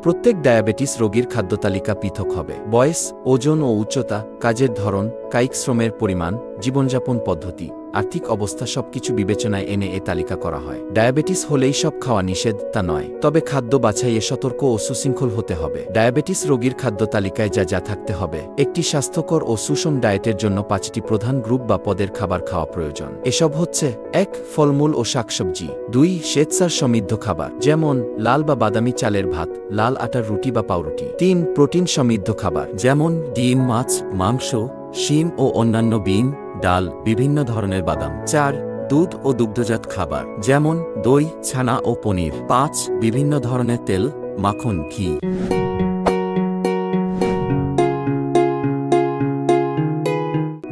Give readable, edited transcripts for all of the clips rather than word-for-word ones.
প্রত্যেক ডায়াবেটিস রোগীর খাদ্যতালিকা পৃথক হবে। বয়স, ওজন ও উচ্চতা, কাজের ধরন, কায়িক শ্রমের পরিমাণ, জীবনযাপন পদ্ধতি, আর্থিক অবস্থা সবকিছু বিবেচনায় এনে এ তালিকা করা হয়। ডায়াবেটিস হলেই সব খাওয়া নিষেধ তা নয়, তবে খাদ্য বাছাইয়ে সতর্ক ও সুশৃঙ্খল হতে হবে। ডায়াবেটিস রোগীর খাদ্য তালিকায় যা থাকতে হবে: একটি স্বাস্থ্যকর ও সুষম ডায়েটের জন্য 5টি প্রধান গ্রুপ বা পদের খাবার খাওয়া প্রয়োজন। এসব হচ্ছে: 1. ফলমূল ও শাকসবজি। 2. শ্বেতসার সমৃদ্ধ খাবার, যেমন লাল বা বাদামি চালের ভাত, লাল আটার রুটি বা পাউরুটি। 3. প্রোটিন সমৃদ্ধ খাবার, যেমন ডিম, মাছ, মাংস, শিম ও অন্যান্য বিন, ডাল, বিভিন্ন ধরনের বাদাম। 4. দুধ ও দুগ্ধজাত খাবার, যেমন দই, ছানা ও পনির। 5. বিভিন্ন ধরনের তেল, মাখন, ঘি।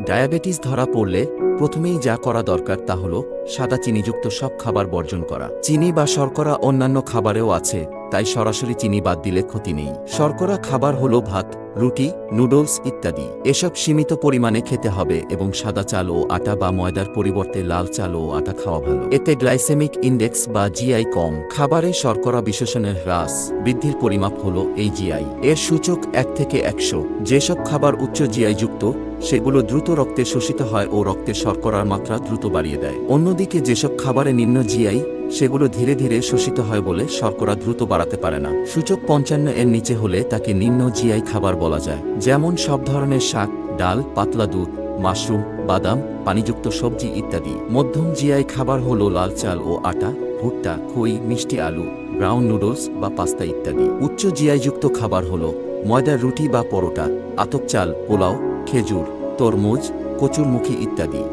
ডায়াবেটিস ধরা পড়লে প্রথমেই যা করা দরকার তা হল সাদা চিনিযুক্ত সব খাবার বর্জন করা। চিনি বা শর্করা অন্যান্য খাবারেও আছে, তাই সরাসরি চিনি বাদ দিলে ক্ষতি নেই। শর্করা খাবার হলো ভাত, রুটি, নুডলস ইত্যাদি। এসব সীমিত পরিমাণে খেতে হবে এবং সাদা চাল ও আটা বা ময়দার পরিবর্তে লাল চাল ও আটা খাওয়া ভালো। এতে গ্লাইসেমিক ইন্ডেক্স বা জিআই কম। খাবারে শর্করা বিশেষণের হ্রাস বৃদ্ধির পরিমাপ হল এই জিআই। এর সূচক 1 থেকে 100। যেসব খাবার উচ্চ জিআই যুক্ত সেগুলো দ্রুত রক্তে শোষিত হয় ও রক্তে শর্করার মাত্রা দ্রুত বাড়িয়ে দেয়। অন্যদিকে যেসব খাবারে নিম্ন জিআই সেগুলো ধীরে ধীরে শোষিত হয় বলে শর্করা দ্রুত বাড়াতে পারে না। সূচক 55 এর নিচে হলে তাকে নিম্ন জিআই খাবার বলা যায়, যেমন সব ধরনের শাক, ডাল, পাতলা দুধ, মাশরুম, বাদাম, পানিযুক্ত সবজি ইত্যাদি। মধ্যম জিআই খাবার হলো লাল চাল ও আটা, ভুট্টা, খই, মিষ্টি আলু, ব্রাউন নুডলস বা পাস্তা ইত্যাদি। উচ্চ জিআই যুক্ত খাবার হলো ময়দার রুটি বা পরোটা, আতপ চাল, পোলাও, খেজুর, তরমুজ, কচুরমুখী ইত্যাদি।